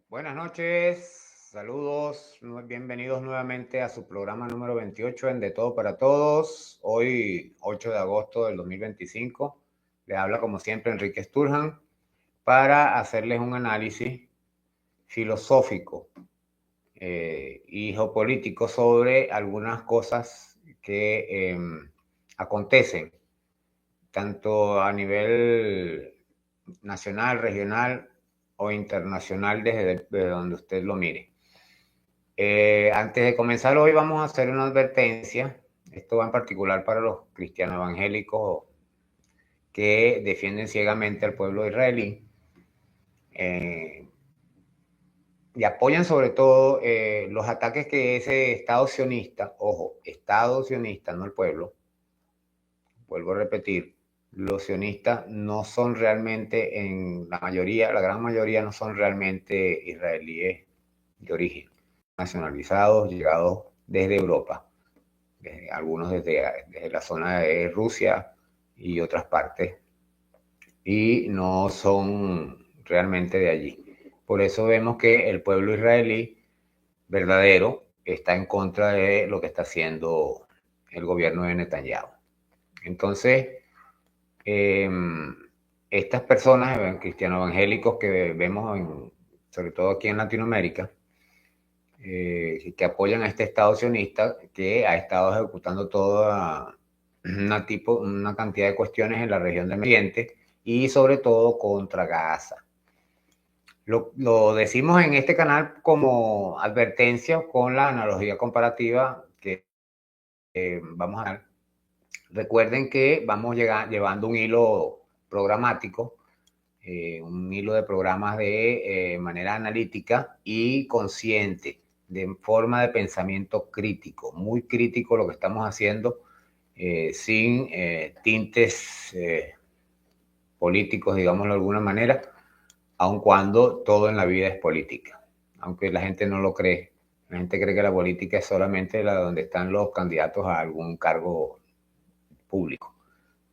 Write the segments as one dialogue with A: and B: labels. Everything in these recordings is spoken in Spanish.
A: Buenas noches, saludos, bienvenidos nuevamente a su programa número 28 en De Todo para Todos. Hoy, 8 de agosto del 2025, le habla como siempre Enrique Sturhan para hacerles un análisis filosófico y geopolítico sobre algunas cosas que acontecen tanto a nivel nacional, regional o internacional desde donde usted lo mire. Antes de comenzar hoy vamos a hacer una advertencia. Esto va en particular para los cristianos evangélicos que defienden ciegamente al pueblo israelí y apoyan sobre todo los ataques que ese Estado sionista, ojo, Estado sionista, no el pueblo, vuelvo a repetir, los sionistas no son realmente, en la mayoría, la gran mayoría no son realmente israelíes de origen, nacionalizados, llegados desde Europa, algunos desde la zona de Rusia y otras partes, y no son realmente de allí. Por eso vemos que el pueblo israelí verdadero está en contra de lo que está haciendo el gobierno de Netanyahu. Entonces, estas personas, cristianos evangélicos que vemos sobre todo aquí en Latinoamérica, que apoyan a este Estado sionista que ha estado ejecutando toda una cantidad de cuestiones en la región del Medio Oriente y sobre todo contra Gaza. Lo decimos en este canal como advertencia con la analogía comparativa que vamos a dar. Recuerden que vamos llevando un hilo programático, un hilo de programas de manera analítica y consciente, de forma de pensamiento crítico, muy crítico lo que estamos haciendo, sin tintes políticos, digámoslo de alguna manera, aun cuando todo en la vida es política, aunque la gente no lo cree. La gente cree que la política es solamente la donde están los candidatos a algún cargo público,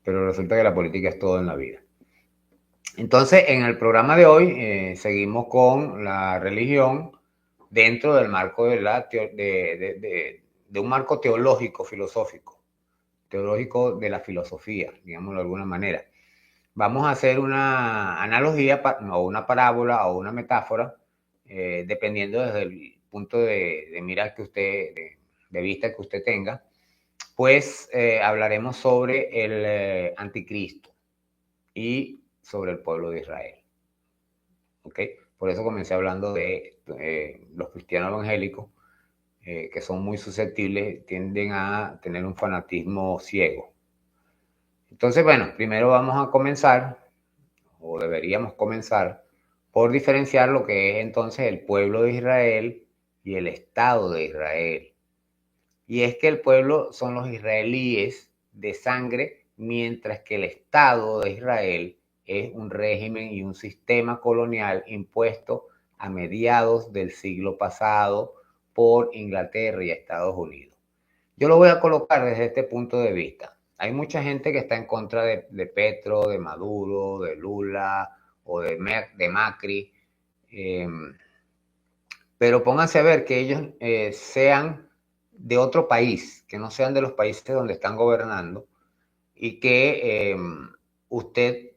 A: pero resulta que la política es todo en la vida. Entonces, en el programa de hoy seguimos con la religión dentro del marco de un marco teológico, filosófico, teológico de la filosofía, digámoslo de alguna manera. Vamos a hacer una analogía o una parábola o una metáfora, dependiendo desde el punto de mira que usted, de vista que usted tenga, pues hablaremos sobre el anticristo y sobre el pueblo de Israel. ¿Ok? Por eso comencé hablando de los cristianos evangélicos, que son muy susceptibles, tienden a tener un fanatismo ciego. Entonces, bueno, primero vamos a comenzar, o deberíamos comenzar, por diferenciar lo que es entonces el pueblo de Israel y el Estado de Israel. Y es que el pueblo son los israelíes de sangre, mientras que el Estado de Israel es un régimen y un sistema colonial impuesto a mediados del siglo pasado por Inglaterra y Estados Unidos. Yo lo voy a colocar desde este punto de vista. Hay mucha gente que está en contra de Petro, de Maduro, de Lula o de Macri, pero pónganse a ver que ellos sean de otro país, que no sean de los países donde están gobernando, y que usted,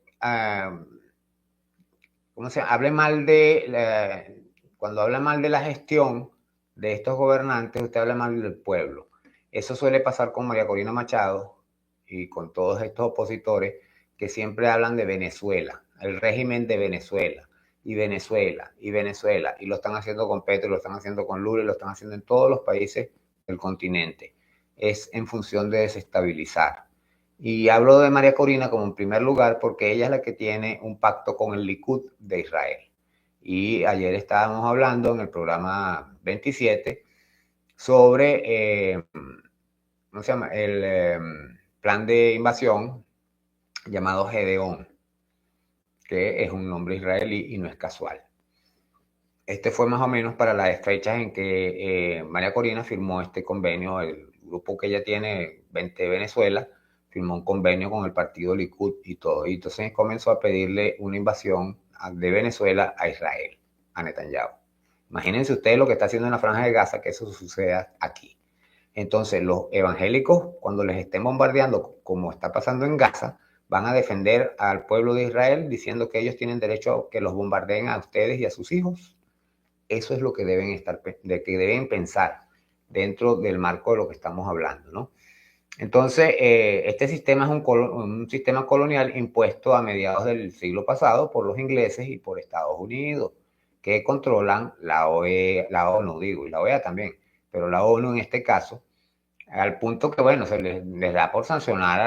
A: ¿cómo se llama? Hable mal cuando habla mal de la gestión de estos gobernantes, usted habla mal del pueblo. Eso suele pasar con María Corina Machado y con todos estos opositores que siempre hablan de Venezuela, el régimen de Venezuela, y Venezuela, y Venezuela, y lo están haciendo con Petro, lo están haciendo con Lula, y lo están haciendo en todos los países del continente. Es en función de desestabilizar. Y hablo de María Corina como en primer lugar porque ella es la que tiene un pacto con el Likud de Israel. Y ayer estábamos hablando en el programa 27 sobre, ¿cómo se llama? El plan de invasión llamado Gedeón, que es un nombre israelí y no es casual. Este fue más o menos para las fechas en que María Corina firmó este convenio, el grupo que ella tiene, Venezuela, firmó un convenio con el partido Likud y todo. Y entonces comenzó a pedirle una invasión de Venezuela a Israel, a Netanyahu. Imagínense ustedes lo que está haciendo en la Franja de Gaza, que eso suceda aquí. Entonces, los evangélicos, cuando les estén bombardeando, como está pasando en Gaza, van a defender al pueblo de Israel diciendo que ellos tienen derecho a que los bombardeen a ustedes y a sus hijos. Eso es lo que deben pensar dentro del marco de lo que estamos hablando, ¿no? Entonces, este sistema es un sistema colonial impuesto a mediados del siglo pasado por los ingleses y por Estados Unidos, que controlan la ONU, digo, y la OEA también, pero la ONU en este caso, al punto que, bueno, se les da por sancionar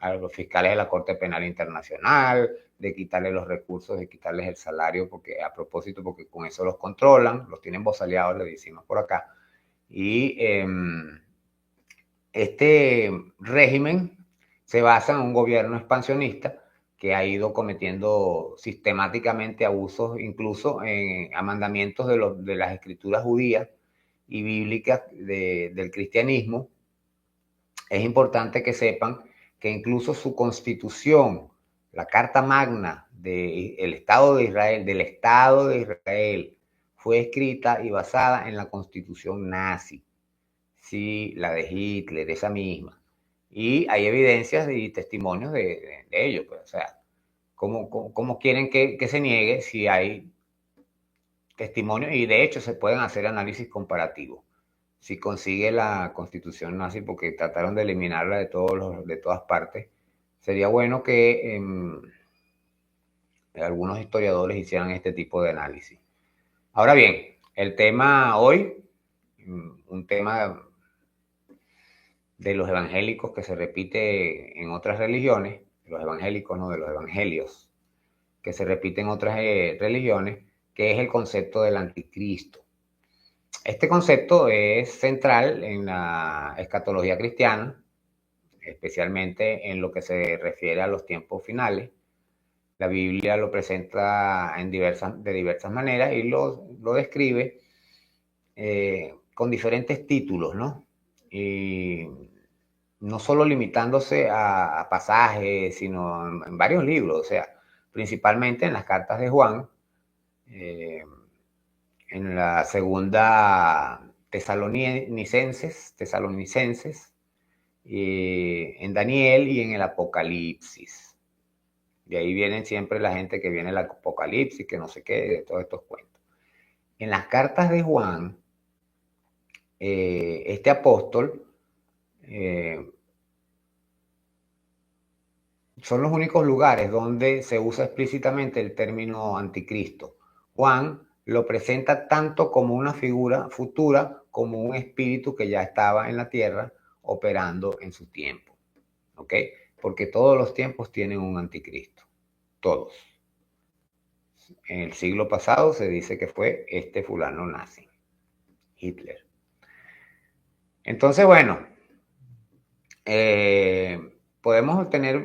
A: a los fiscales de la Corte Penal Internacional, de quitarles los recursos, de quitarles el salario, porque a propósito, porque con eso los controlan, los tienen bozaleados, le decimos por acá, y este régimen se basa en un gobierno expansionista que ha ido cometiendo sistemáticamente abusos, incluso a mandamientos de las escrituras judías y bíblicas del cristianismo. Es importante que sepan que incluso su constitución, la Carta Magna del Estado de Israel, fue escrita y basada en la constitución nazi. Sí, la de Hitler, esa misma. Y hay evidencias y testimonios de ello, pues, o sea, ¿cómo quieren que se niegue si hay testimonios? Y de hecho se pueden hacer análisis comparativos. Si consigue la constitución nazi, porque trataron de eliminarla de todas partes, sería bueno que algunos historiadores hicieran este tipo de análisis. Ahora bien, el tema hoy, un tema de los evangélicos que se repite en otras religiones, los evangélicos, no, de los evangelios, que se repiten en otras religiones, que es el concepto del anticristo. Este concepto es central en la escatología cristiana, especialmente en lo que se refiere a los tiempos finales. La Biblia lo presenta de diversas maneras y lo describe con diferentes títulos, ¿no? Y no solo limitándose a pasajes, sino en varios libros, o sea, principalmente en las cartas de Juan, en la segunda Tesalonicenses, en Daniel y en el Apocalipsis. De ahí vienen siempre la gente que viene el Apocalipsis, que no sé qué, de todos estos cuentos. En las cartas de Juan, este apóstol son los únicos lugares donde se usa explícitamente el término anticristo. Juan lo presenta tanto como una figura futura como un espíritu que ya estaba en la tierra operando en su tiempo. ¿Ok? Porque todos los tiempos tienen un anticristo. Todos. En el siglo pasado se dice que fue este fulano nazi, Hitler. Entonces, bueno, podemos tener,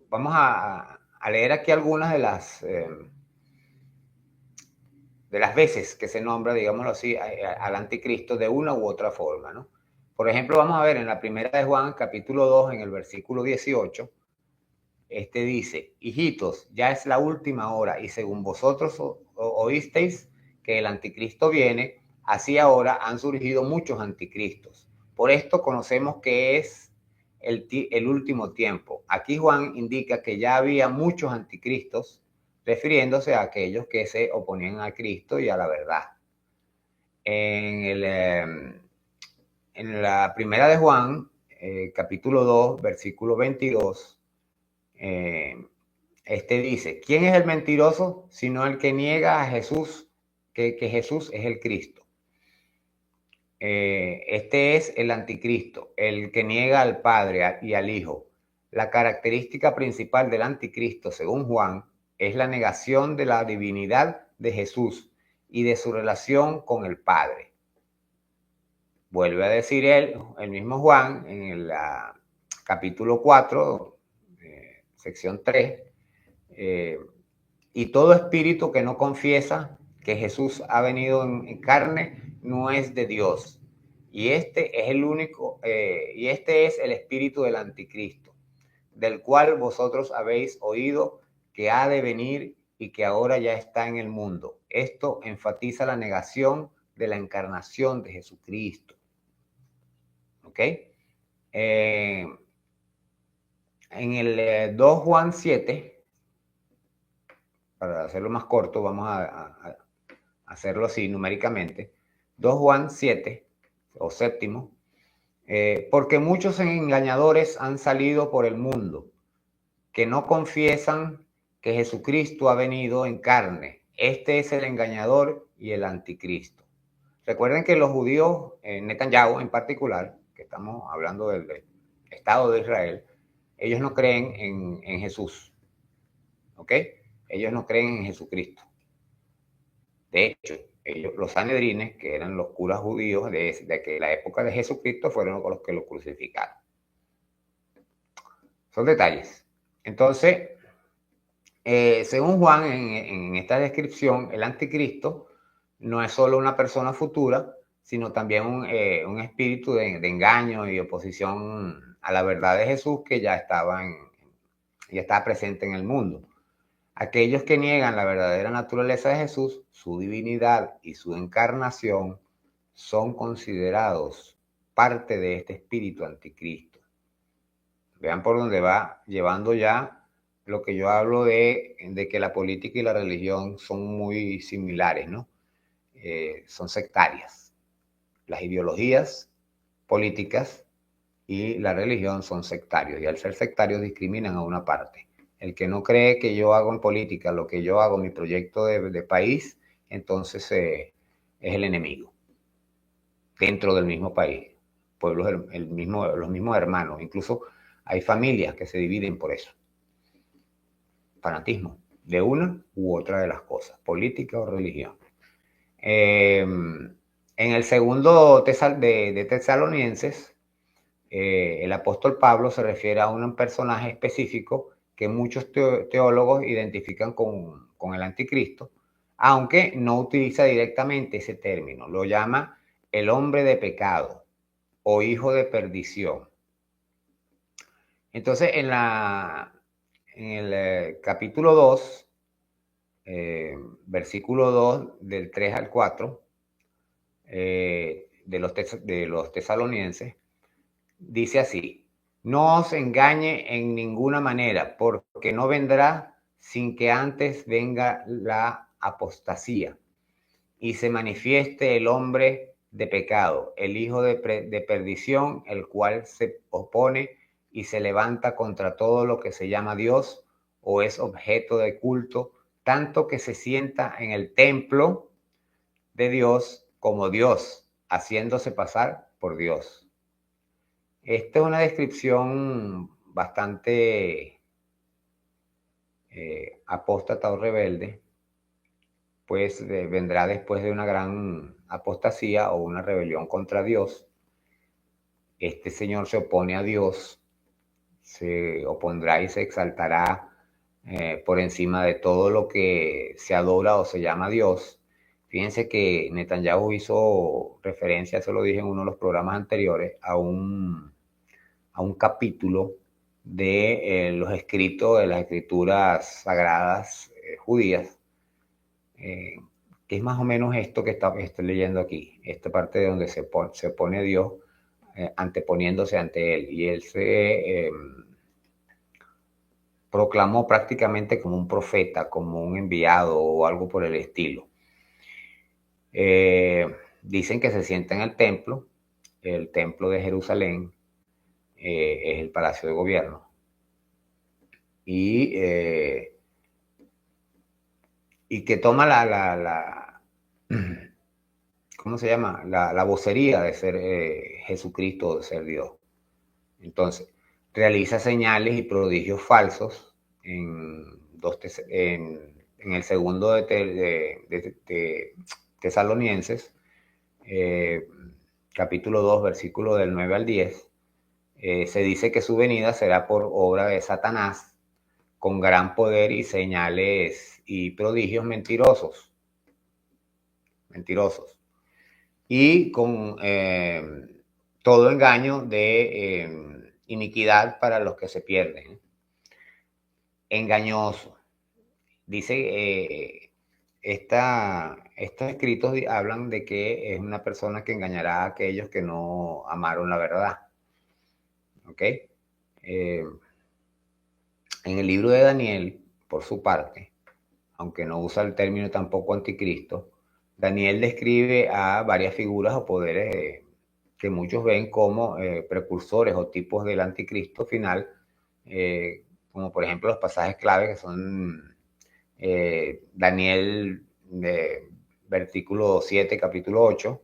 A: vamos a leer aquí algunas de las veces que se nombra, digámoslo así, al anticristo de una u otra forma, ¿no? Por ejemplo, vamos a ver en la primera de Juan, capítulo 2, en el versículo 18, este dice: hijitos, ya es la última hora, y según vosotros oísteis que el anticristo viene, así ahora han surgido muchos anticristos. Por esto conocemos que es el último tiempo. Aquí Juan indica que ya había muchos anticristos, refiriéndose a aquellos que se oponían a Cristo y a la verdad. En la primera de Juan, capítulo 2, versículo 22, este dice: ¿quién es el mentiroso sino el que niega a Jesús, que Jesús es el Cristo? Este es el anticristo, el que niega al Padre y al Hijo. La característica principal del anticristo, según Juan, es la negación de la divinidad de Jesús y de su relación con el Padre. Vuelve a decir el mismo Juan, en el capítulo 4, sección 3, y todo espíritu que no confiesa que Jesús ha venido en carne no es de Dios. Y este es el espíritu del anticristo, del cual vosotros habéis oído que ha de venir y que ahora ya está en el mundo. Esto enfatiza la negación de la encarnación de Jesucristo. ¿Ok? En el 2 Juan 7, para hacerlo más corto, vamos a hacerlo así numéricamente. 2 Juan 7, o séptimo, porque muchos engañadores han salido por el mundo, que no confiesan que Jesucristo ha venido en carne. Este es el engañador y el anticristo. Recuerden que los judíos, Netanyahu en particular, que estamos hablando del Estado de Israel, ellos no creen en Jesús, ¿ok? Ellos no creen en Jesucristo. De hecho, ellos, los sanedrines, que eran los curas judíos de que la época de Jesucristo, fueron los que lo crucificaron. Son detalles. Entonces, según Juan, en esta descripción, el anticristo no es solo una persona futura, sino también un espíritu de engaño y oposición a la verdad de Jesús que ya estaba presente en el mundo. Aquellos que niegan la verdadera naturaleza de Jesús, su divinidad y su encarnación, son considerados parte de este espíritu anticristo. Vean por dónde va llevando ya lo que yo hablo de que la política y la religión son muy similares, ¿no? Son sectarias. Las ideologías políticas y la religión son sectarios, y al ser sectarios discriminan a una parte. El que no cree que yo hago en política lo que yo hago, mi proyecto de país, entonces es el enemigo dentro del mismo país, pueblos, los mismos hermanos. Incluso hay familias que se dividen por eso. Fanatismo de una u otra de las cosas, política o religión. En el segundo de Tesalonicenses, el apóstol Pablo se refiere a un personaje específico que muchos teólogos identifican con el anticristo, aunque no utiliza directamente ese término. Lo llama el hombre de pecado o hijo de perdición. Entonces, en el capítulo 2, versículo 2, del 3 al 4, de los tesalonicenses, dice así: no os engañe en ninguna manera, porque no vendrá sin que antes venga la apostasía y se manifieste el hombre de pecado, el hijo de perdición, el cual se opone y se levanta contra todo lo que se llama Dios o es objeto de culto, tanto que se sienta en el templo de Dios como Dios, haciéndose pasar por Dios. Esta es una descripción bastante apóstata o rebelde, pues vendrá después de una gran apostasía o una rebelión contra Dios. Este señor se opone a Dios, se opondrá y se exaltará por encima de todo lo que se adora o se llama Dios. Fíjense que Netanyahu hizo referencia, eso lo dije en uno de los programas anteriores, a un capítulo de los escritos de las escrituras sagradas judías, que es más o menos esto que estoy leyendo aquí, esta parte de donde se pone Dios anteponiéndose ante él, y él se proclamó prácticamente como un profeta, como un enviado o algo por el estilo. Dicen que se sienta en el templo de Jerusalén, es el palacio de gobierno, y que toma ¿cómo se llama? La vocería de ser Jesucristo o de ser Dios. Entonces, realiza señales y prodigios falsos en el segundo de Tesalonicenses, capítulo 2, versículo del 9 al 10. Se dice que su venida será por obra de Satanás, con gran poder y señales y prodigios mentirosos, y con todo engaño de iniquidad para los que se pierden. Engañoso. dice, estos escritos hablan de que es una persona que engañará a aquellos que no amaron la verdad. ¿Ok? En el libro de Daniel, por su parte, aunque no usa el término tampoco anticristo, Daniel describe a varias figuras o poderes que muchos ven como precursores o tipos del anticristo final, como por ejemplo los pasajes clave que son Daniel versículo 7, capítulo 8,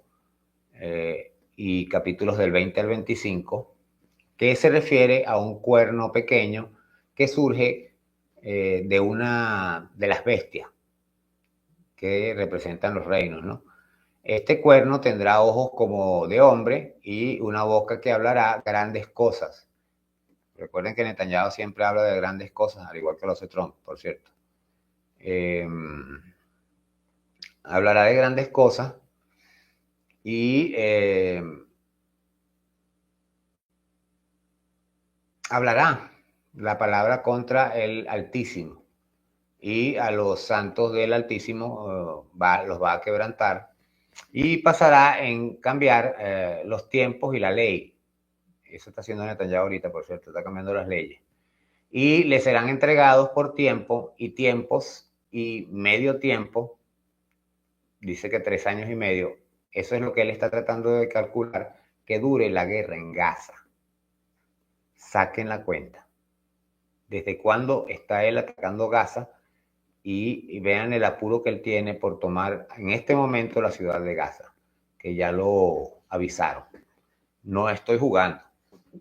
A: y capítulos del 20 al 25, que se refiere a un cuerno pequeño que surge de las bestias que representan los reinos, ¿no? Este cuerno tendrá ojos como de hombre y una boca que hablará grandes cosas. Recuerden que Netanyahu siempre habla de grandes cosas, al igual que lo hace Trump, por cierto. Hablará de grandes cosas y hablará la palabra contra el Altísimo, y a los santos del Altísimo los va a quebrantar, y pasará en cambiar los tiempos y la ley. Eso está haciendo Netanyahu ahorita, por cierto, está cambiando las leyes. Y le serán entregados por tiempo y tiempos y medio tiempo. Dice que 3 años y medio. Eso es lo que él está tratando de calcular, que dure la guerra en Gaza. Saquen la cuenta. ¿Desde cuándo está él atacando Gaza? Y vean el apuro que él tiene por tomar en este momento la ciudad de Gaza, que ya lo avisaron. No estoy jugando.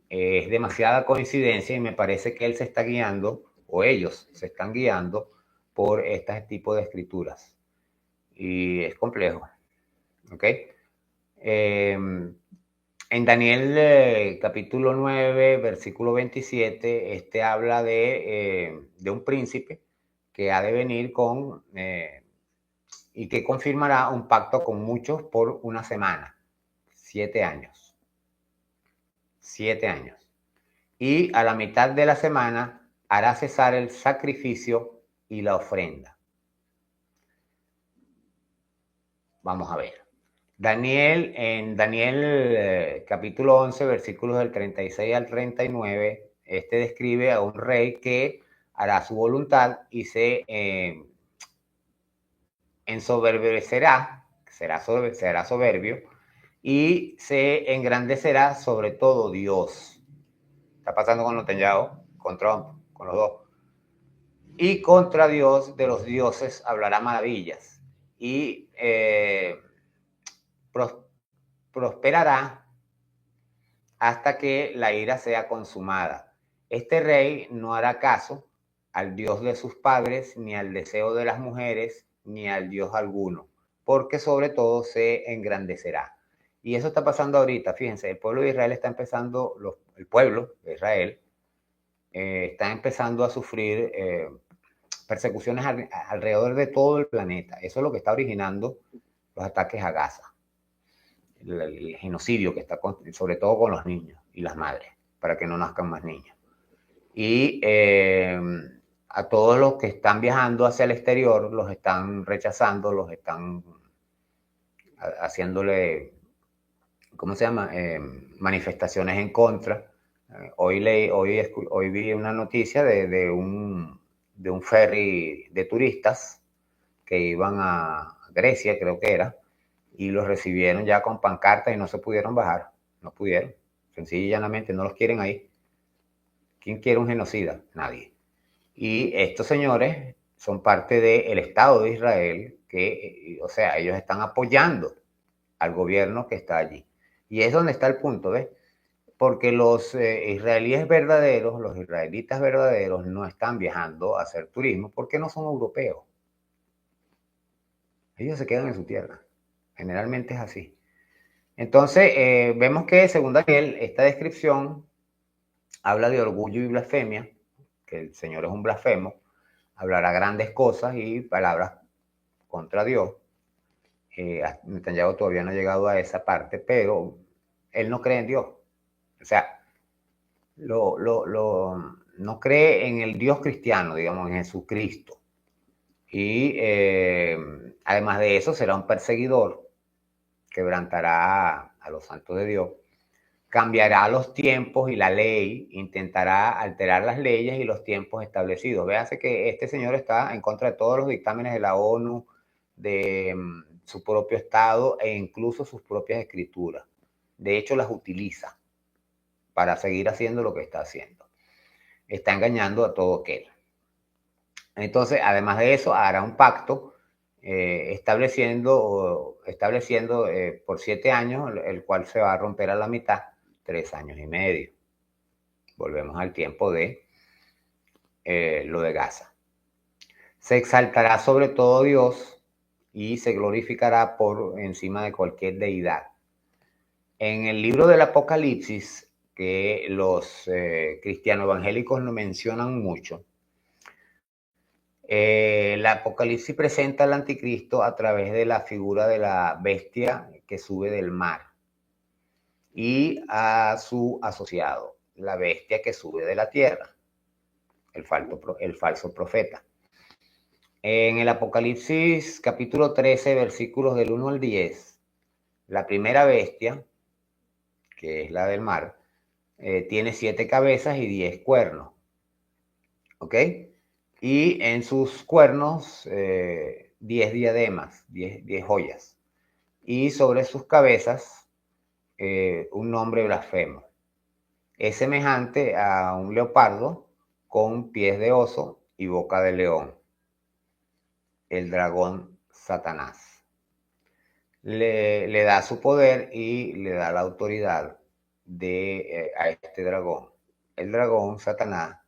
A: Es demasiada coincidencia y me parece que él se está guiando, o ellos se están guiando, por este tipo de escrituras. Y es complejo. ¿Ok? En Daniel capítulo 9, versículo 27, habla de un príncipe que ha de venir y que confirmará un pacto con muchos por una semana, 7 años. 7 años. Y a la mitad de la semana hará cesar el sacrificio y la ofrenda. Vamos a ver. En Daniel capítulo 11, versículos del 36 al 39, describe a un rey que hará su voluntad y se ensoberbecerá, será soberbio, y se engrandecerá sobre todo Dios. Está pasando con Netanyahu, con Trump, con los dos. Y contra Dios de los dioses hablará maravillas. Y prosperará hasta que la ira sea consumada. Este rey no hará caso al Dios de sus padres, ni al deseo de las mujeres, ni al Dios alguno, porque sobre todo se engrandecerá. Y eso está pasando ahorita, fíjense, el pueblo de Israel está empezando, el pueblo de Israel está empezando a sufrir persecuciones alrededor de todo el planeta. Eso es lo que está originando los ataques a Gaza. El genocidio que está sobre todo con los niños y las madres, para que no nazcan más niños. Y a todos los que están viajando hacia el exterior los están rechazando, los están haciéndole, ¿cómo se llama? Manifestaciones en contra. Hoy vi una noticia de un ferry de turistas que iban a Grecia, creo que era, y los recibieron ya con pancartas y no se pudieron bajar. No pudieron. Sencilla y llanamente no los quieren ahí. ¿Quién quiere un genocida? Nadie. Y estos señores son parte del Estado de Israel, que, o sea, ellos están apoyando al gobierno que está allí. Y es donde está el punto, ¿ves? Porque los israelíes verdaderos, los israelitas verdaderos, no están viajando a hacer turismo porque no son europeos. Ellos se quedan en su tierra. Generalmente es así. Entonces, vemos que según Daniel, esta descripción habla de orgullo y blasfemia, que el Señor es un blasfemo, hablará grandes cosas y palabras contra Dios. Netanyahu todavía no ha llegado a esa parte, pero él no cree en Dios. O sea, no cree en el Dios cristiano, digamos, en Jesucristo. Y además de eso, será un perseguidor, quebrantará a los santos de Dios, cambiará los tiempos y la ley, intentará alterar las leyes y los tiempos establecidos. Véase que este señor está en contra de todos los dictámenes de la ONU, de su propio Estado e incluso sus propias escrituras. De hecho, las utiliza para seguir haciendo lo que está haciendo. Está engañando a todo aquel. Entonces, además de eso, hará un pacto estableciendo por 7 años, el cual se va a romper a la mitad, 3 años y medio. Volvemos al tiempo de lo de Gaza. Se exaltará sobre todo Dios y se glorificará por encima de cualquier deidad. En el libro del Apocalipsis, que los cristianos evangélicos no mencionan mucho, el Apocalipsis presenta al anticristo a través de la figura de la bestia que sube del mar y a su asociado, la bestia que sube de la tierra, el falso profeta. En el Apocalipsis capítulo 13, versículos del 1 al 10, la primera bestia, que es la del mar, tiene 7 cabezas y 10 cuernos. ¿Ok? Y en sus cuernos 10 diademas, 10 joyas. Y sobre sus cabezas un nombre blasfemo. Es semejante a un leopardo con pies de oso y boca de león. El dragón Satanás. Le da su poder y le da la autoridad a este dragón. El dragón Satanás,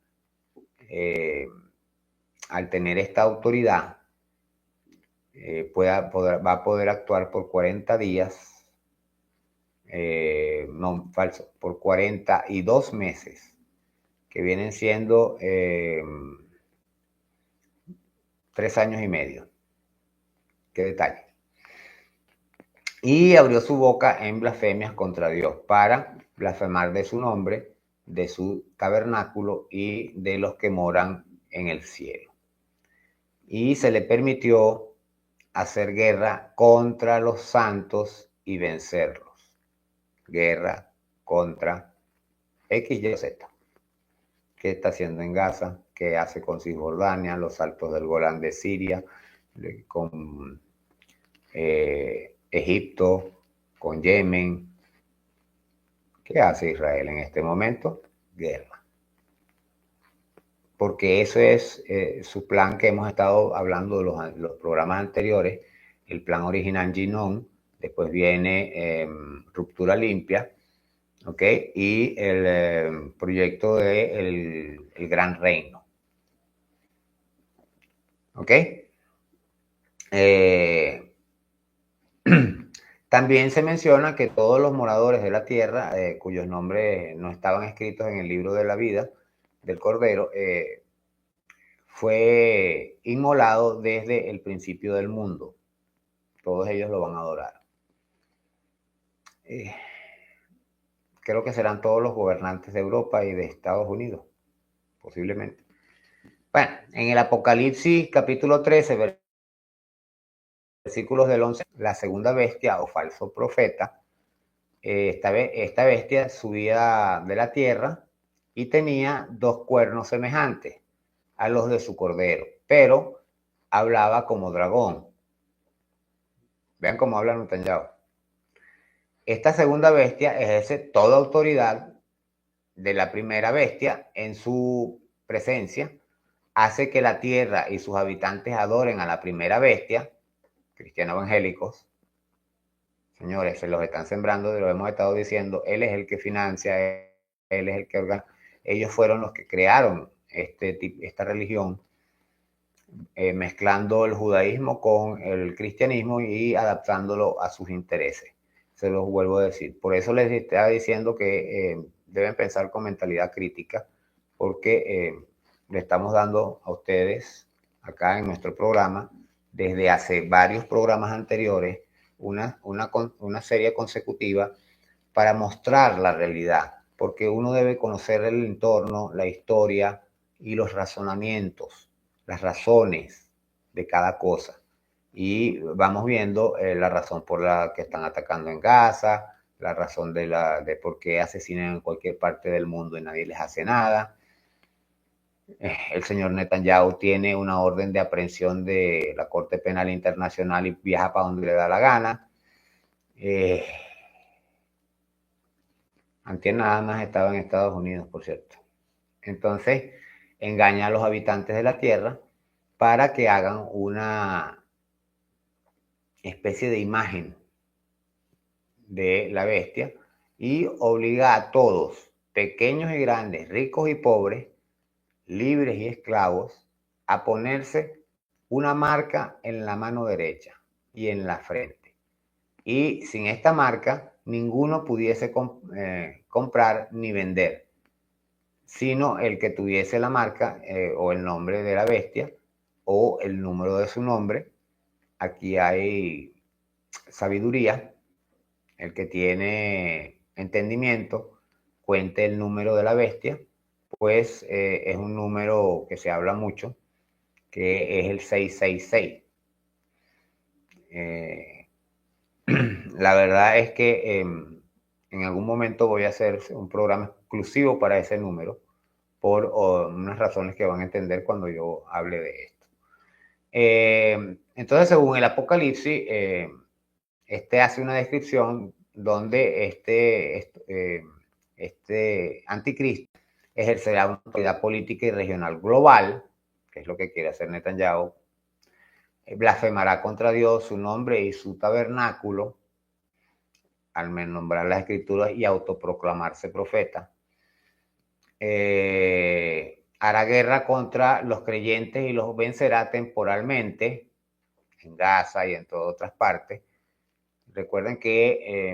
A: al tener esta autoridad, va a poder actuar por 40 días, no, falso, por 42 meses, que vienen siendo 3 años y medio. Qué detalle. Y abrió su boca en blasfemias contra Dios para blasfemar de su nombre, de su tabernáculo y de los que moran en el cielo. Y se le permitió hacer guerra contra los santos y vencerlos. Guerra contra X, Y, Z. ¿Qué está haciendo en Gaza? ¿Qué hace con Cisjordania, los altos del Golán de Siria, con Egipto, con Yemen? ¿Qué hace Israel en este momento? Guerra. Porque eso es su plan que hemos estado hablando de los programas anteriores, el plan original Ginon, después viene Ruptura Limpia, ¿ok? Y el proyecto de el Gran Reino, ¿ok? También se menciona que todos los moradores de la tierra, cuyos nombres no estaban escritos en el libro de la vida del Cordero, fue inmolado desde el principio del mundo. Todos ellos lo van a adorar. Creo que serán todos los gobernantes de Europa y de Estados Unidos, posiblemente. Bueno, en el Apocalipsis capítulo 13, versículos del 11, la segunda bestia o falso profeta, esta bestia subía de la tierra y tenía 2 cuernos semejantes a los de su cordero, pero hablaba como dragón. Vean cómo habla Netanyahu. Esta segunda bestia ejerce toda autoridad de la primera bestia en su presencia, hace que la tierra y sus habitantes adoren a la primera bestia, cristianos evangélicos. Señores, se los están sembrando, lo hemos estado diciendo, él es el que financia, él es el que organiza. Ellos fueron los que crearon esta religión, mezclando el judaísmo con el cristianismo y adaptándolo a sus intereses. Se los vuelvo a decir. Por eso les estaba diciendo que deben pensar con mentalidad crítica, porque le estamos dando a ustedes acá en nuestro programa, desde hace varios programas anteriores, una serie consecutiva para mostrar la realidad, porque uno debe conocer el entorno, la historia y los razonamientos, las razones de cada cosa. Y vamos viendo la razón por la que están atacando en Gaza, la razón de por qué asesinan en cualquier parte del mundo y nadie les hace nada. El señor Netanyahu tiene una orden de aprehensión de la Corte Penal Internacional y viaja para donde le da la gana. Antes nada más estaba en Estados Unidos, por cierto. Entonces, engaña a los habitantes de la Tierra para que hagan una especie de imagen de la bestia y obliga a todos, pequeños y grandes, ricos y pobres, libres y esclavos, a ponerse una marca en la mano derecha y en la frente. Y sin esta marca, ninguno pudiese comprar ni vender, sino el que tuviese la marca o el nombre de la bestia o el número de su nombre. Aquí hay sabiduría. El que tiene entendimiento cuente el número de la bestia, pues es un número que se habla mucho, que es el 666. La verdad es que en algún momento voy a hacer un programa exclusivo para ese número, por unas razones que van a entender cuando yo hable de esto. Entonces, según el Apocalipsis, este hace una descripción donde este anticristo ejercerá una autoridad política y regional global, que es lo que quiere hacer Netanyahu, blasfemará contra Dios, su nombre y su tabernáculo, al nombrar las escrituras y autoproclamarse profeta. Hará guerra contra los creyentes y los vencerá temporalmente en Gaza y en todas otras partes. Recuerden que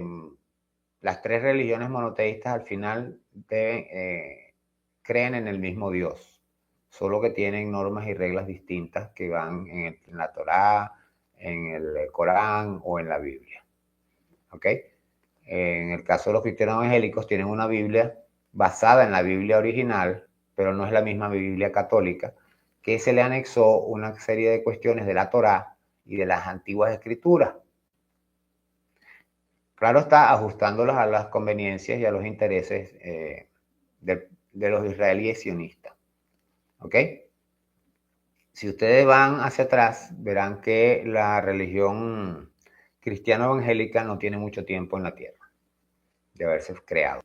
A: las tres religiones monoteístas al final creen en el mismo Dios, solo que tienen normas y reglas distintas que van en la Torá, en el Corán o en la Biblia. ¿Ok? En el caso de los cristianos evangélicos tienen una Biblia basada en la Biblia original, pero no es la misma Biblia católica, que se le anexó una serie de cuestiones de la Torá y de las antiguas escrituras. Claro está, ajustándolas a las conveniencias y a los intereses de los israelíes sionistas. ¿Ok? Si ustedes van hacia atrás, verán que la religión cristiana evangélica no tiene mucho tiempo en la tierra de haberse creado.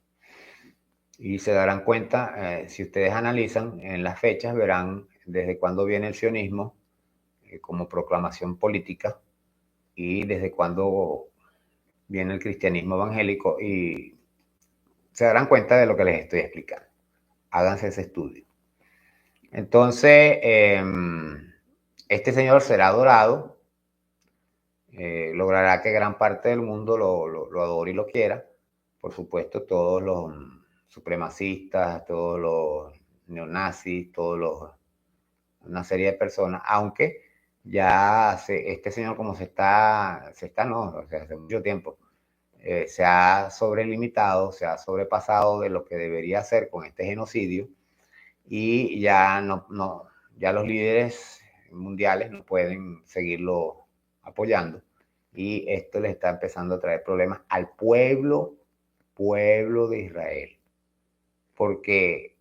A: Y se darán cuenta, si ustedes analizan en las fechas, verán desde cuándo viene el sionismo como proclamación política y desde cuándo viene el cristianismo evangélico, y se darán cuenta de lo que les estoy explicando. Háganse ese estudio. Entonces, este señor será adorado, logrará que gran parte del mundo lo adore y lo quiera. Por supuesto, todos los supremacistas, todos los neonazis, una serie de personas, aunque ya este señor como no, o sea, hace mucho tiempo, se ha sobrelimitado, se ha sobrepasado de lo que debería hacer con este genocidio, y ya ya los líderes mundiales no pueden seguirlo apoyando, y esto le está empezando a traer problemas al pueblo de Israel, porque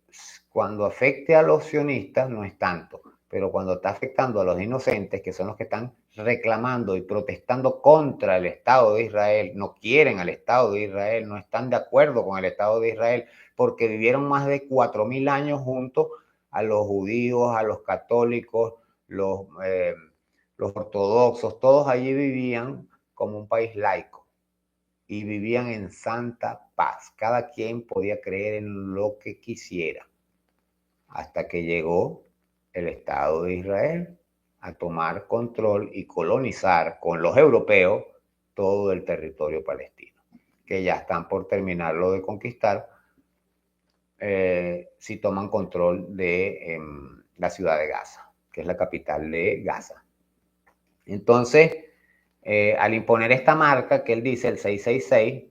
A: cuando afecte a los sionistas no es tanto, pero cuando está afectando a los inocentes, que son los que están reclamando y protestando contra el Estado de Israel, no quieren al Estado de Israel, no están de acuerdo con el Estado de Israel, porque vivieron más de 4000 años juntos a los judíos, a los católicos, los ortodoxos, todos allí vivían como un país laico y vivían en santa paz. Cada quien podía creer en lo que quisiera, hasta que llegó el Estado de Israel a tomar control y colonizar con los europeos todo el territorio palestino, que ya están por terminarlo de conquistar, si toman control de la ciudad de Gaza, que es la capital de Gaza. Entonces, al imponer esta marca que él dice, el 666,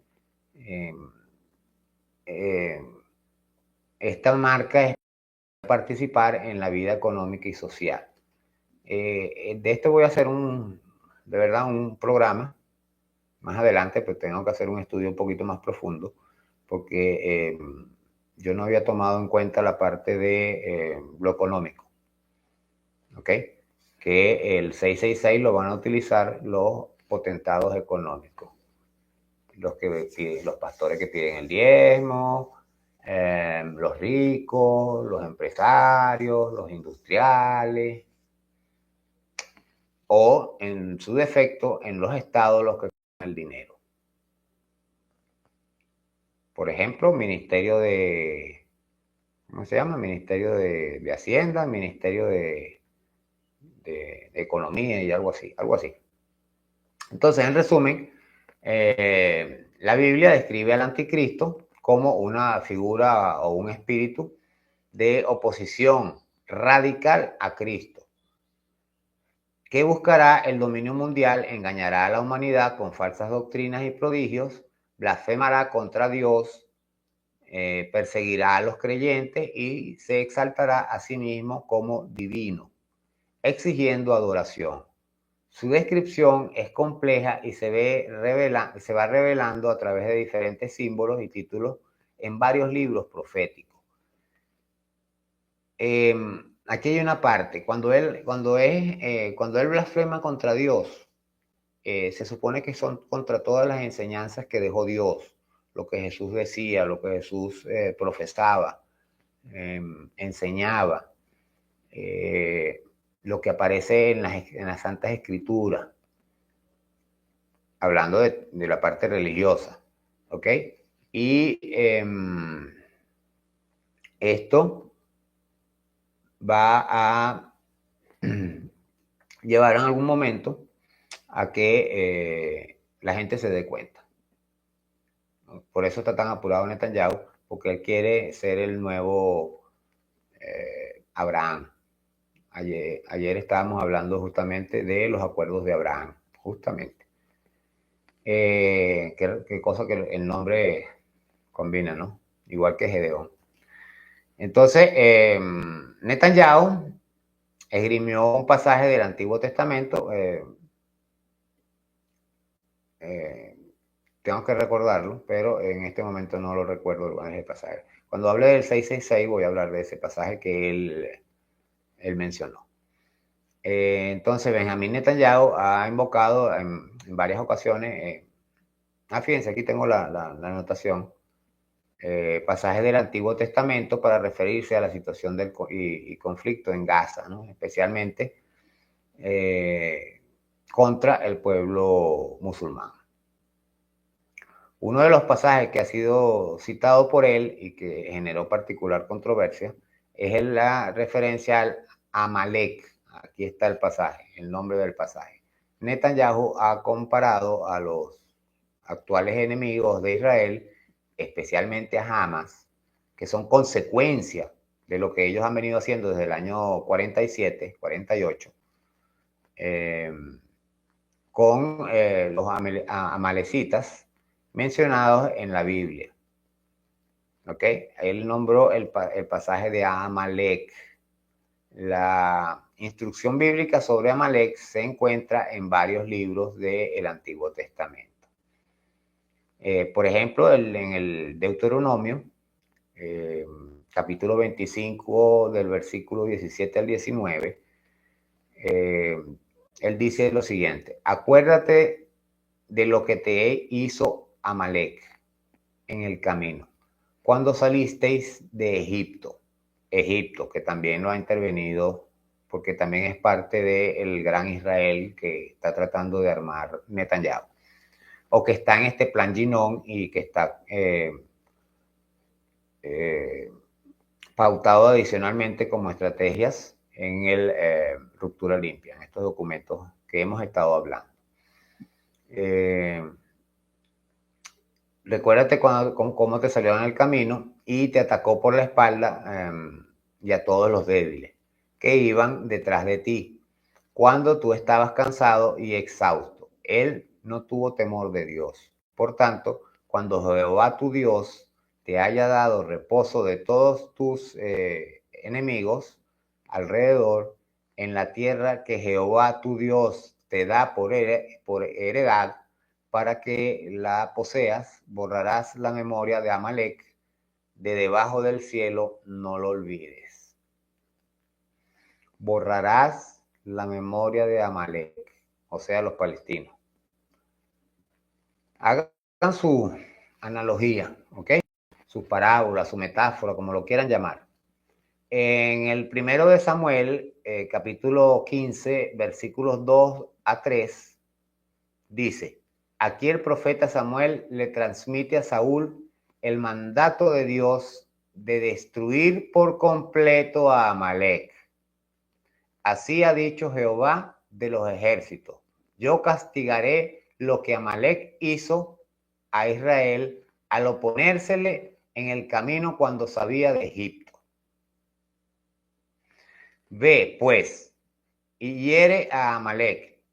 A: esta marca es participar en la vida económica y social. De esto voy a hacer de verdad un programa más adelante, pero tengo que hacer un estudio un poquito más profundo, porque yo no había tomado en cuenta la parte de lo económico, ¿ok? Que el 666 lo van a utilizar los potentados económicos, los pastores que piden el diezmo, los ricos, los empresarios, los industriales, o en su defecto, en los estados, los que tienen el dinero. Por ejemplo, Ministerio de, ¿cómo se llama? Ministerio de Hacienda, Ministerio de Economía y algo así, algo así. Entonces, en resumen, la Biblia describe al anticristo como una figura o un espíritu de oposición radical a Cristo, que buscará el dominio mundial, engañará a la humanidad con falsas doctrinas y prodigios, blasfemará contra Dios, perseguirá a los creyentes y se exaltará a sí mismo como divino, exigiendo adoración. Su descripción es compleja y se va revelando a través de diferentes símbolos y títulos en varios libros proféticos. Aquí hay una parte, cuando él blasfema contra Dios, se supone que son contra todas las enseñanzas que dejó Dios, lo que Jesús decía, lo que Jesús profesaba, enseñaba, lo que aparece en las Santas Escrituras, hablando de la parte religiosa, ¿ok? Y esto va a llevar en algún momento a que la gente se dé cuenta. Por eso está tan apurado Netanyahu, porque él quiere ser el nuevo Abraham. Ayer estábamos hablando justamente de los acuerdos de Abraham, justamente. Qué cosa que el nombre combina, ¿no? Igual que Gedeón. Entonces, Netanyahu esgrimió un pasaje del Antiguo Testamento, tengo que recordarlo, pero en este momento no lo recuerdo cuál es el pasaje. Cuando hable del 666 voy a hablar de ese pasaje que él mencionó. Entonces Benjamín Netanyahu ha invocado en varias ocasiones, fíjense, aquí tengo la anotación, pasajes del Antiguo Testamento para referirse a la situación y conflicto en Gaza, ¿no? Especialmente contra el pueblo musulmán. Uno de los pasajes que ha sido citado por él y que generó particular controversia es la referencia al Amalek. Aquí está el pasaje, el nombre del pasaje. Netanyahu ha comparado a los actuales enemigos de Israel, especialmente a Hamas, que son consecuencia de lo que ellos han venido haciendo desde el año 47, 48, con los amalecitas mencionados en la Biblia. ¿Ok? Él nombró el pasaje de Amalek. La instrucción bíblica sobre Amalek se encuentra en varios libros del Antiguo Testamento. Por ejemplo, en el Deuteronomio, capítulo 25, del versículo 17 al 19, él dice lo siguiente: acuérdate de lo que te hizo Amalek en el camino, cuando salisteis de Egipto, que también lo ha intervenido, porque también es parte del gran Israel que está tratando de armar Netanyahu, o que está en este plan Ginón y que está pautado adicionalmente como estrategias en el Ruptura Limpia, en estos documentos que hemos estado hablando. Recuérdate cómo te salió en el camino y te atacó por la espalda y a todos los débiles que iban detrás de ti, cuando tú estabas cansado y exhausto. Él no tuvo temor de Dios. Por tanto, cuando Jehová tu Dios te haya dado reposo de todos tus enemigos alrededor, en la tierra que Jehová tu Dios te da por heredad, para que la poseas. Borrarás la memoria de Amalek de debajo del cielo, no lo olvides. Borrarás la memoria de Amalek, o sea, los palestinos. Hagan su analogía, ¿ok? Su parábola, su metáfora, como lo quieran llamar. En el primero de Samuel, capítulo 15, versículos 2 a 3, dice: aquí el profeta Samuel le transmite a Saúl el mandato de Dios de destruir por completo a Amalek. Así ha dicho Jehová de los ejércitos: yo castigaré lo que Amalek hizo a Israel al oponérsele en el camino cuando salía de Egipto. Ve, pues, y hiere a Amalek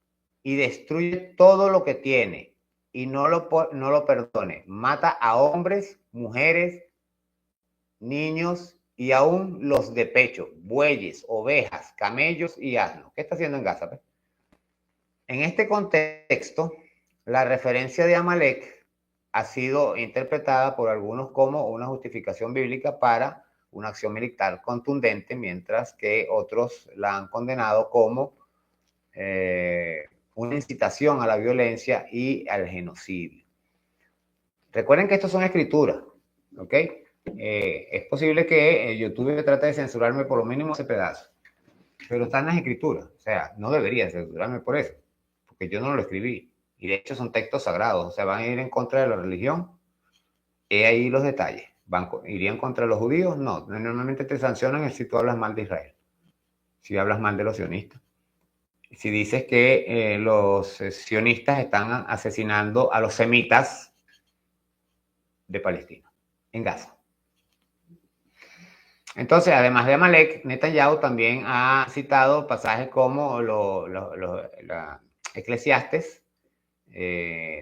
A: y destruye todo lo que tiene y no lo perdone. Mata a hombres, mujeres, niños y aún los de pecho, bueyes, ovejas, camellos y asnos. ¿Qué está haciendo en Gaza? Pues? En este contexto, la referencia de Amalek ha sido interpretada por algunos como una justificación bíblica para una acción militar contundente, mientras que otros la han condenado como una incitación a la violencia y al genocidio. Recuerden que estos son escrituras, ¿ok? Es posible que YouTube trate de censurarme por lo mínimo ese pedazo, pero están las escrituras, o sea, no debería censurarme por eso, porque yo no lo escribí, y de hecho son textos sagrados, o sea, van a ir en contra de la religión. He ahí los detalles. ¿Irían contra los judíos? No, normalmente te sancionan si tú hablas mal de Israel, si hablas mal de los sionistas. Si dices que los sionistas están asesinando a los semitas de Palestina, en Gaza. Entonces, además de Amalek, Netanyahu también ha citado pasajes como Eclesiastes,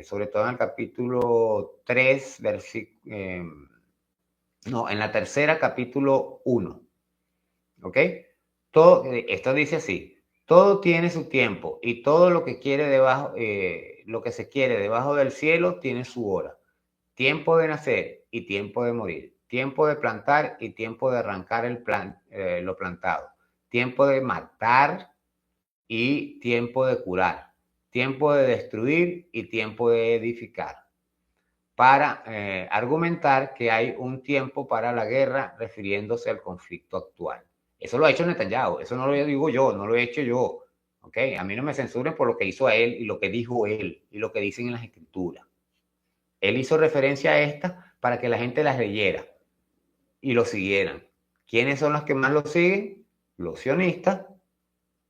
A: sobre todo en el capítulo 3, en la tercera, capítulo 1. ¿Ok? Esto dice así: todo tiene su tiempo y todo lo que quiere lo que se quiere debajo del cielo tiene su hora. Tiempo de nacer y tiempo de morir. Tiempo de plantar y tiempo de arrancar lo plantado. Tiempo de matar y tiempo de curar. Tiempo de destruir y tiempo de edificar. Para argumentar que hay un tiempo para la guerra, refiriéndose al conflicto actual. Eso lo ha hecho Netanyahu, eso no lo digo yo, no lo he hecho yo. ¿Okay? A mí no me censuren por lo que hizo él y lo que dijo él y lo que dicen en las escrituras. Él hizo referencia a esta para que la gente las leyera y lo siguieran. ¿Quiénes son los que más lo siguen? Los sionistas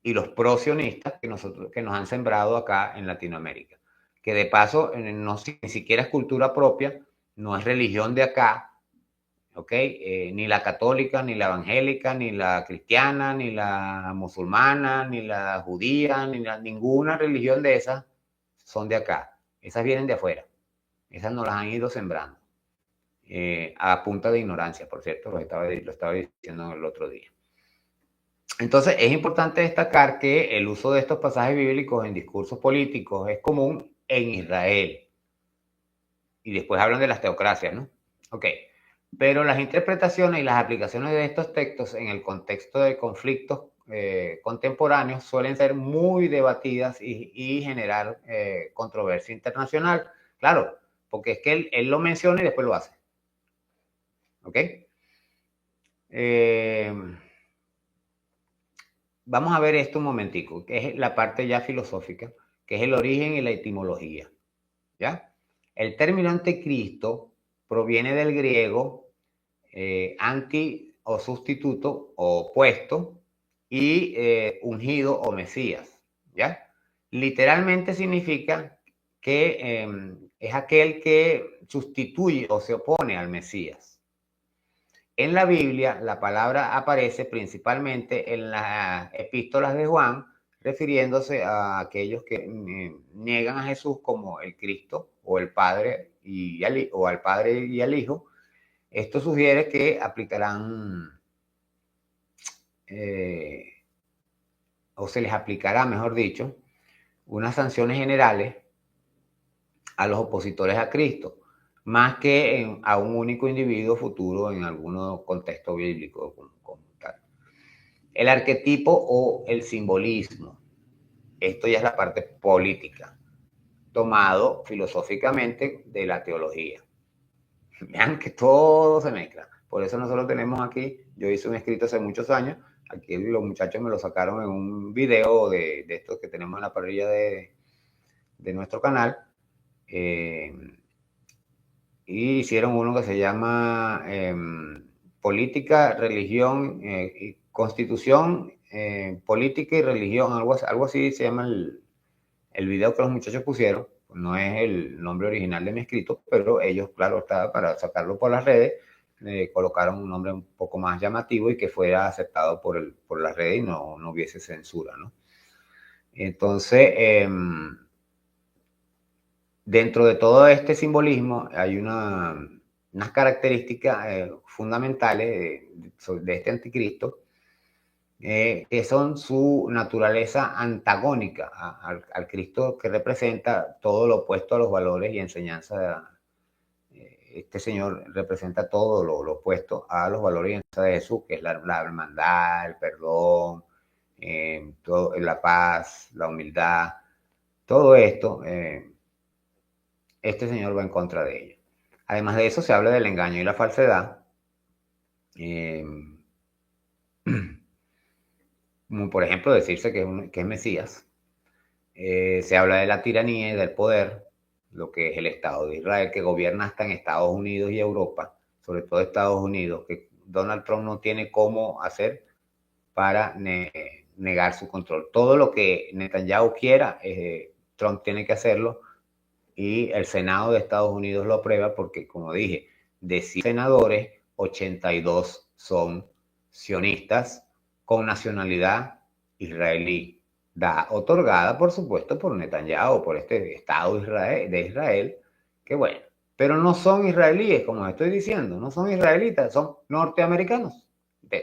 A: y los pro-sionistas que nos han sembrado acá en Latinoamérica. Que de paso, ni siquiera es cultura propia, no es religión de acá, ¿ok? Ni la católica, ni la evangélica, ni la cristiana, ni la musulmana, ni la judía, ninguna religión de esas son de acá. Esas vienen de afuera. Esas nos las han ido sembrando. A punta de ignorancia, por cierto, lo estaba diciendo el otro día. Entonces, es importante destacar que el uso de estos pasajes bíblicos en discursos políticos es común en Israel. Y después hablan de las teocracias, ¿no? Ok. Pero las interpretaciones y las aplicaciones de estos textos en el contexto de conflictos contemporáneos suelen ser muy debatidas y generar controversia internacional. Claro, porque es que él lo menciona y después lo hace. ¿Ok? Vamos a ver esto un momentico, que es la parte ya filosófica, que es el origen y la etimología. ¿Ya? El término anticristo proviene del griego anti o sustituto o opuesto y ungido o mesías. ¿Ya? Literalmente significa que es aquel que sustituye o se opone al Mesías. En la Biblia, la palabra aparece principalmente en las epístolas de Juan, refiriéndose a aquellos que niegan a Jesús como el Cristo o el Padre o al Padre y al Hijo. Esto sugiere que aplicarán o se les aplicará, mejor dicho, unas sanciones generales a los opositores a Cristo, más que a un único individuo futuro en algún contexto bíblico como tal. El arquetipo o el simbolismo, esto ya es la parte política, tomado filosóficamente de la teología. Vean que todo se mezcla. Por eso nosotros tenemos aquí, yo hice un escrito hace muchos años, aquí los muchachos me lo sacaron en un video de estos que tenemos en la parrilla de nuestro canal, y hicieron uno que se llama Política, Religión, Constitución, Política y Religión, algo así se llama el video que los muchachos pusieron. No es el nombre original de mi escrito, pero ellos, claro, estaba para sacarlo por las redes, colocaron un nombre un poco más llamativo y que fuera aceptado por las redes y no hubiese censura, ¿no? Entonces, dentro de todo este simbolismo hay unas características fundamentales de este anticristo, que son su naturaleza antagónica al Cristo, que representa todo lo opuesto a los valores y enseñanzas. Este Señor representa todo lo opuesto a los valores y enseñanzas de Jesús, que es la hermandad, el perdón, la paz, la humildad. Todo esto, este Señor va en contra de ello. Además de eso, se habla del engaño y la falsedad. Como por ejemplo decirse que es Mesías. Se habla de la tiranía y del poder, lo que es el Estado de Israel, que gobierna hasta en Estados Unidos y Europa, sobre todo Estados Unidos, que Donald Trump no tiene cómo hacer para negar su control. Todo lo que Netanyahu quiera, Trump tiene que hacerlo, y el Senado de Estados Unidos lo aprueba porque, como dije, de 100 senadores, 82 son sionistas con nacionalidad israelí, otorgada, por supuesto, por Netanyahu, por este Estado de Israel, que bueno, pero no son israelíes, como estoy diciendo, no son israelitas, son norteamericanos,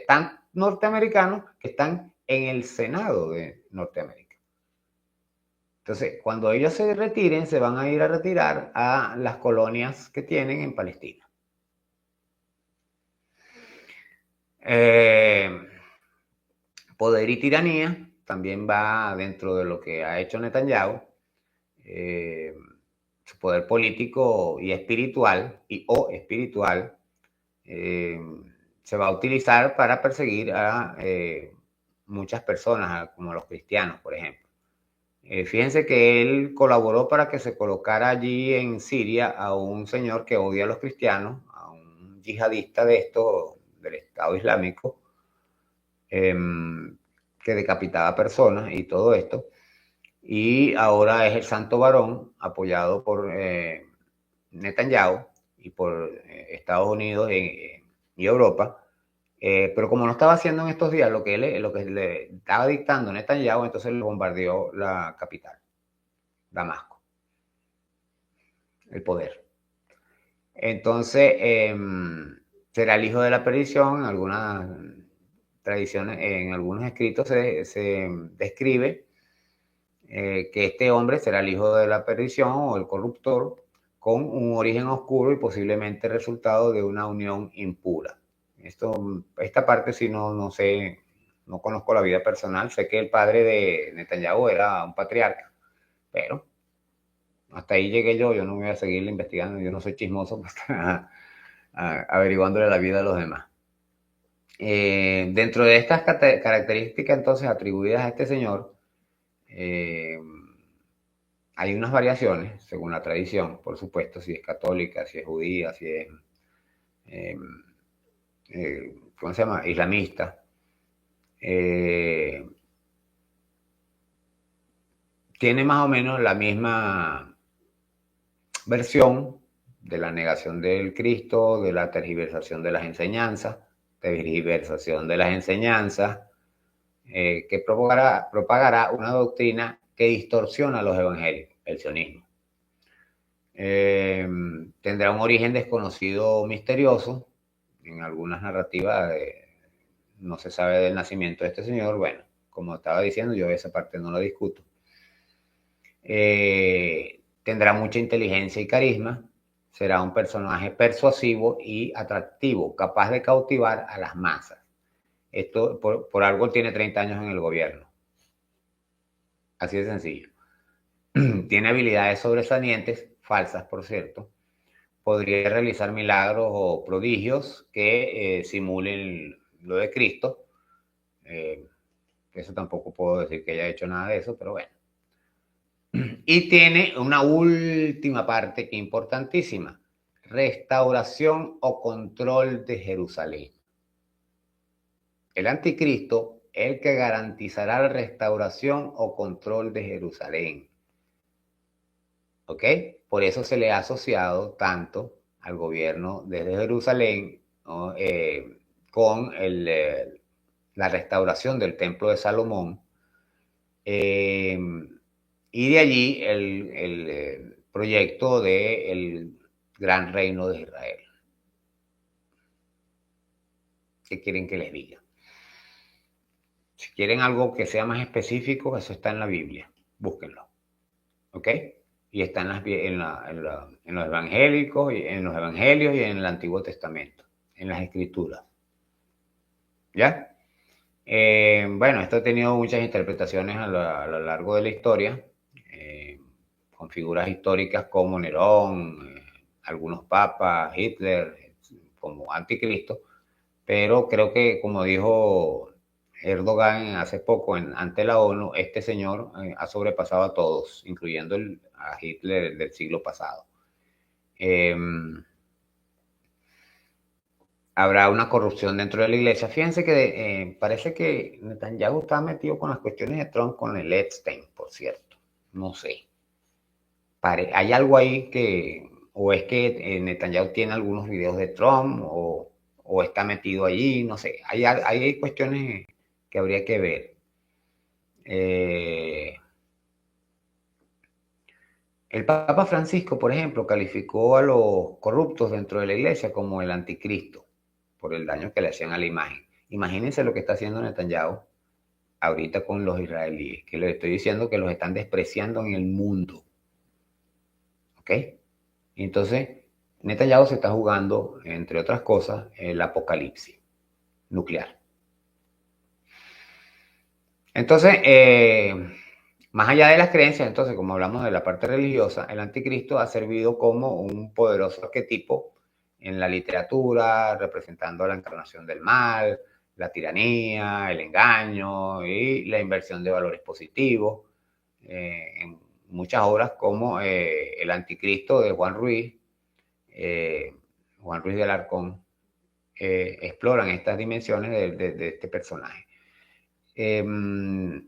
A: tan norteamericanos que están en el Senado de Norteamérica. Entonces, cuando ellos se retiren, se van a ir a retirar a las colonias que tienen en Palestina. Poder y tiranía también va dentro de lo que ha hecho Netanyahu. Su poder político y espiritual, se va a utilizar para perseguir a muchas personas, como los cristianos, por ejemplo. Fíjense que él colaboró para que se colocara allí en Siria a un señor que odia a los cristianos, a un yihadista de esto, del Estado Islámico, que decapitaba personas y todo esto. Y ahora es el santo varón, apoyado por Netanyahu y por Estados Unidos y Europa. Pero como no estaba haciendo en estos días lo que le estaba dictando Netanyahu, entonces le bombardeó la capital, Damasco, el poder. Entonces, será el hijo de la perdición. En algunas tradiciones, en algunos escritos se describe que este hombre será el hijo de la perdición o el corruptor, con un origen oscuro y posiblemente resultado de una unión impura. Esta parte sí no sé, no conozco la vida personal. Sé que el padre de Netanyahu era un patriarca, pero hasta ahí llegué yo no voy a seguir investigando, yo no soy chismoso para estar averiguándole la vida a los demás. Dentro de estas características entonces atribuidas a este señor, hay unas variaciones según la tradición, por supuesto, si es católica, si es judía, si es ¿cómo se llama? Islamista. Tiene más o menos la misma versión de la negación del Cristo, de la tergiversación de las enseñanzas, que propagará una doctrina que distorsiona los evangelios, el sionismo. Tendrá un origen desconocido, misterioso. En algunas narrativas no se sabe del nacimiento de este señor. Bueno, como estaba diciendo, yo esa parte no la discuto. Tendrá mucha inteligencia y carisma, será un personaje persuasivo y atractivo, capaz de cautivar a las masas. Esto por algo tiene 30 años en el gobierno. Así de sencillo. Tiene habilidades sobresalientes, falsas por cierto. Podría realizar milagros o prodigios que simulen lo de Cristo. Eso tampoco puedo decir que haya hecho nada de eso, pero bueno. Y tiene una última parte que es importantísima: restauración o control de Jerusalén. El anticristo es el que garantizará la restauración o control de Jerusalén. ¿Ok? Por eso se le ha asociado tanto al gobierno desde Jerusalén, ¿no? Con la restauración del Templo de Salomón. Y de allí el proyecto del Gran Reino de Israel. ¿Qué quieren que les diga? Si quieren algo que sea más específico, eso está en la Biblia. Búsquenlo. ¿Ok? Y está en los evangélicos, en los evangelios y en el Antiguo Testamento, en las Escrituras. ¿Ya? Bueno, esto ha tenido muchas interpretaciones a lo largo de la historia, con figuras históricas como Nerón, algunos papas, Hitler, como anticristo, pero creo que, como dijo Erdogan hace poco ante la ONU, este señor ha sobrepasado a todos, incluyendo a Hitler del siglo pasado. Habrá una corrupción dentro de la iglesia. Fíjense que parece que Netanyahu está metido con las cuestiones de Trump, con el Epstein, por cierto. No sé. Hay algo ahí que, o es que Netanyahu tiene algunos videos de Trump, o está metido allí, no sé. Hay cuestiones que habría que ver. El Papa Francisco, por ejemplo, calificó a los corruptos dentro de la iglesia como el anticristo, por el daño que le hacían a la imagen. Imagínense lo que está haciendo Netanyahu ahorita con los israelíes, que les estoy diciendo que los están despreciando en el mundo. ¿Ok? Entonces, Netanyahu se está jugando, entre otras cosas, el apocalipsis nuclear. Entonces, más allá de las creencias, entonces, como hablamos de la parte religiosa, el anticristo ha servido como un poderoso arquetipo en la literatura, representando la encarnación del mal, la tiranía, el engaño y la inversión de valores positivos. En muchas obras como El Anticristo de Juan Ruiz de Alarcón, exploran estas dimensiones de este personaje. El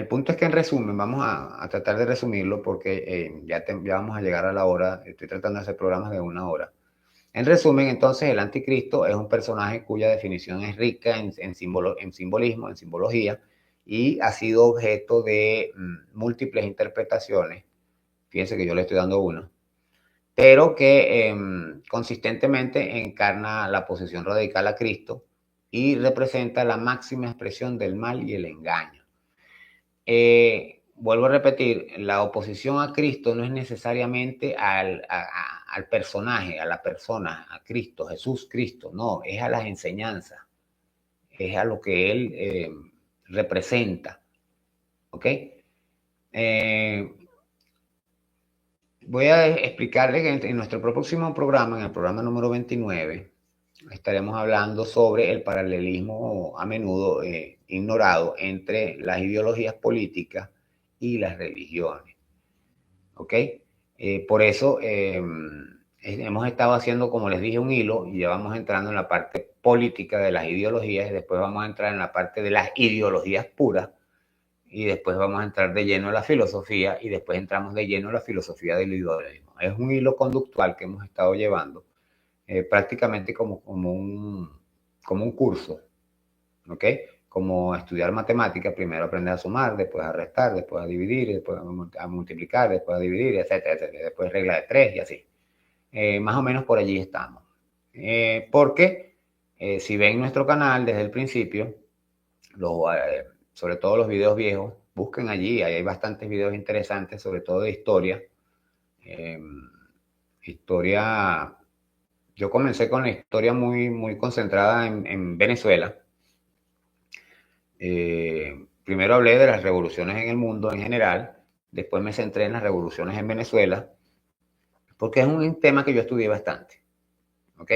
A: punto es que, en resumen, vamos a tratar de resumirlo porque ya vamos a llegar a la hora. Estoy tratando de hacer programas de 1 hora. En resumen, entonces, el anticristo es un personaje cuya definición es rica en simbolismo, en simbología, y ha sido objeto de múltiples interpretaciones. Fíjense que yo le estoy dando una, pero que consistentemente encarna la posición radical a Cristo y representa la máxima expresión del mal y el engaño. Vuelvo a repetir, la oposición a Cristo no es necesariamente al personaje, a la persona, a Cristo, Jesús Cristo, no, es a las enseñanzas, es a lo que Él representa. ¿Ok? Voy a explicarle que en nuestro próximo programa, en el programa número 29, estaremos hablando sobre el paralelismo a menudo ignorado entre las ideologías políticas y las religiones. ¿Ok? Por eso hemos estado haciendo, como les dije, un hilo, y ya vamos entrando en la parte política de las ideologías, y después vamos a entrar en la parte de las ideologías puras, y después vamos a entrar de lleno en la filosofía, y después entramos de lleno en la filosofía del idealismo. Es un hilo conductual que hemos estado llevando prácticamente como un curso, ¿ok? Como estudiar matemáticas: primero aprendes a sumar, después a restar, después a dividir, después a multiplicar, después a dividir, etcétera, etcétera. Después regla de 3 y así. Más o menos por allí estamos. Porque si ven nuestro canal desde el principio, sobre todo los videos viejos, busquen allí, ahí hay bastantes videos interesantes, sobre todo de historia. Eh, historia, yo comencé con la historia muy concentrada en Venezuela. Primero hablé de las revoluciones en el mundo en general, después me centré en las revoluciones en Venezuela, porque es un tema que yo estudié bastante, ¿ok?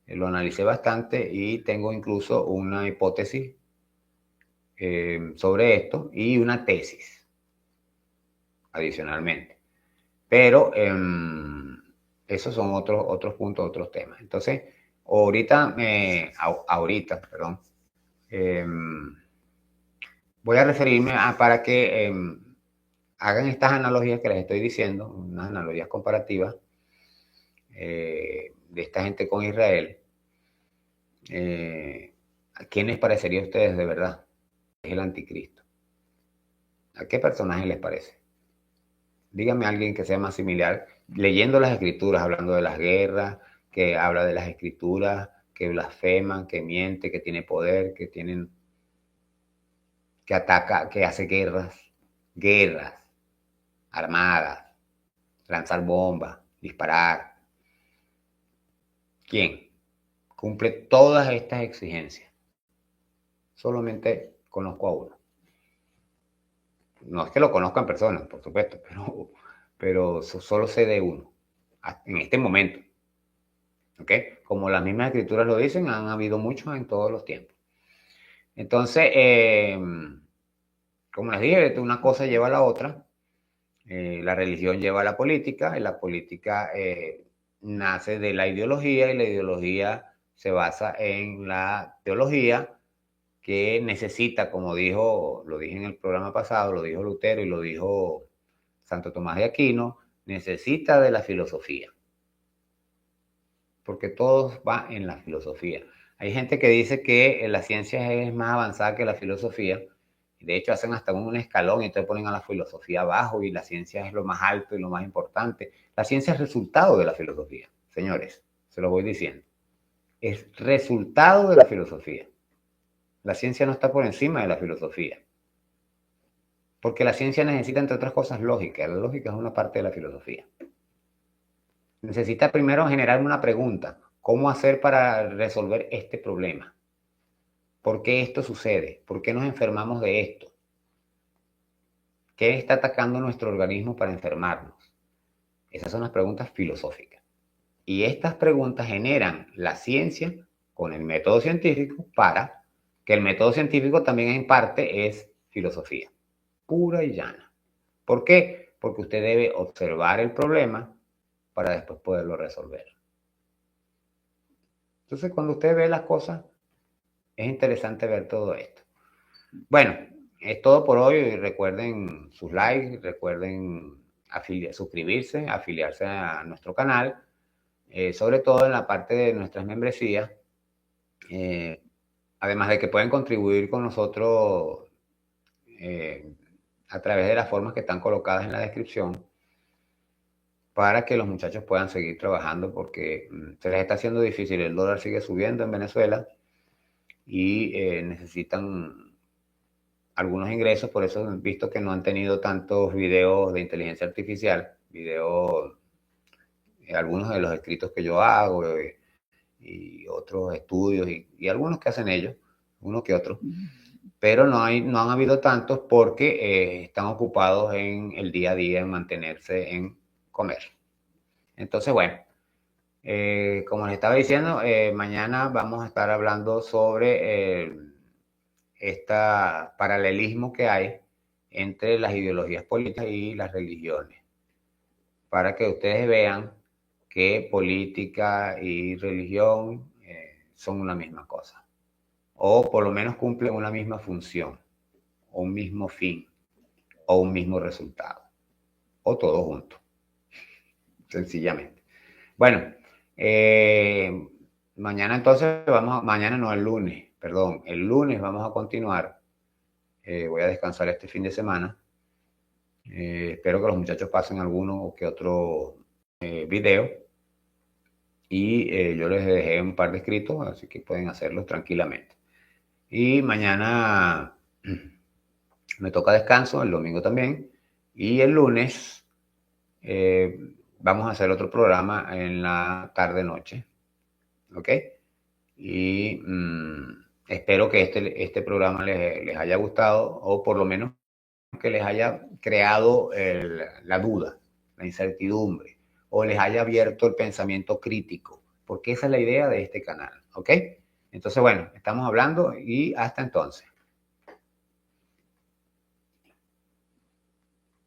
A: Lo analicé bastante y tengo incluso una hipótesis sobre esto y una tesis adicionalmente. Pero esos son otros puntos, otros temas. Entonces, perdón, eh, voy a referirme a para que hagan estas analogías que les estoy diciendo, unas analogías comparativas de esta gente con Israel. ¿A quién les parecería a ustedes de verdad? Es el anticristo. ¿A qué personaje les parece? Dígame a alguien que sea más similar, leyendo las escrituras, hablando de las guerras, que habla de las escrituras, que blasfeman, que miente, que tiene poder, que ataca, que hace guerras armadas, lanzar bombas, disparar. ¿Quién cumple todas estas exigencias? Solamente conozco a uno. No es que lo conozca en persona, por supuesto, pero solo sé de uno en este momento. ¿Ok? Como las mismas escrituras lo dicen, han habido muchos en todos los tiempos. Entonces, como les dije, una cosa lleva a la otra. La religión lleva a la política y la política nace de la ideología y la ideología se basa en la teología que necesita, como lo dije en el programa pasado, lo dijo Lutero y lo dijo Santo Tomás de Aquino, necesita de la filosofía. Porque todo va en la filosofía. Hay gente que dice que la ciencia es más avanzada que la filosofía. De hecho, hacen hasta un escalón y entonces ponen a la filosofía abajo y la ciencia es lo más alto y lo más importante. La ciencia es resultado de la filosofía, señores, se lo voy diciendo. Es resultado de la filosofía. La ciencia no está por encima de la filosofía. Porque la ciencia necesita, entre otras cosas, lógica. La lógica es una parte de la filosofía. Necesita primero generar una pregunta. ¿Cómo hacer para resolver este problema? ¿Por qué esto sucede? ¿Por qué nos enfermamos de esto? ¿Qué está atacando nuestro organismo para enfermarnos? Esas son las preguntas filosóficas. Y estas preguntas generan la ciencia con el método científico para que el método científico también en parte es filosofía, pura y llana. ¿Por qué? Porque usted debe observar el problema para después poderlo resolver. Entonces, cuando usted ve las cosas, es interesante ver todo esto. Bueno, es todo por hoy. Recuerden sus likes, recuerden suscribirse, afiliarse a nuestro canal, sobre todo en la parte de nuestras membresías. Además de que pueden contribuir con nosotros a través de las formas que están colocadas en la descripción para que los muchachos puedan seguir trabajando porque se les está haciendo difícil. El dólar sigue subiendo en Venezuela y necesitan algunos ingresos, por eso han visto que no han tenido tantos videos de inteligencia artificial, algunos de los escritos que yo hago y otros estudios y algunos que hacen ellos, uno que otro, pero no han habido tantos porque están ocupados en el día a día, en mantenerse, en comer. Entonces, bueno, como les estaba diciendo, mañana vamos a estar hablando sobre este paralelismo que hay entre las ideologías políticas y las religiones, para que ustedes vean que política y religión son una misma cosa, o por lo menos cumplen una misma función, o un mismo fin, o un mismo resultado, o todo junto, sencillamente. Bueno, mañana entonces mañana no, el lunes, perdón, el lunes vamos a continuar. Voy a descansar este fin de semana. Espero que los muchachos pasen alguno o que otro video. Y yo les dejé un par de escritos, así que pueden hacerlos tranquilamente. Y mañana Me toca descanso, el domingo también. Y el lunes vamos a hacer otro programa en la tarde-noche. ¿Ok? Y espero que este programa les haya gustado o por lo menos que les haya creado la duda, la incertidumbre o les haya abierto el pensamiento crítico, porque esa es la idea de este canal. ¿Ok? Entonces, bueno, estamos hablando y hasta entonces.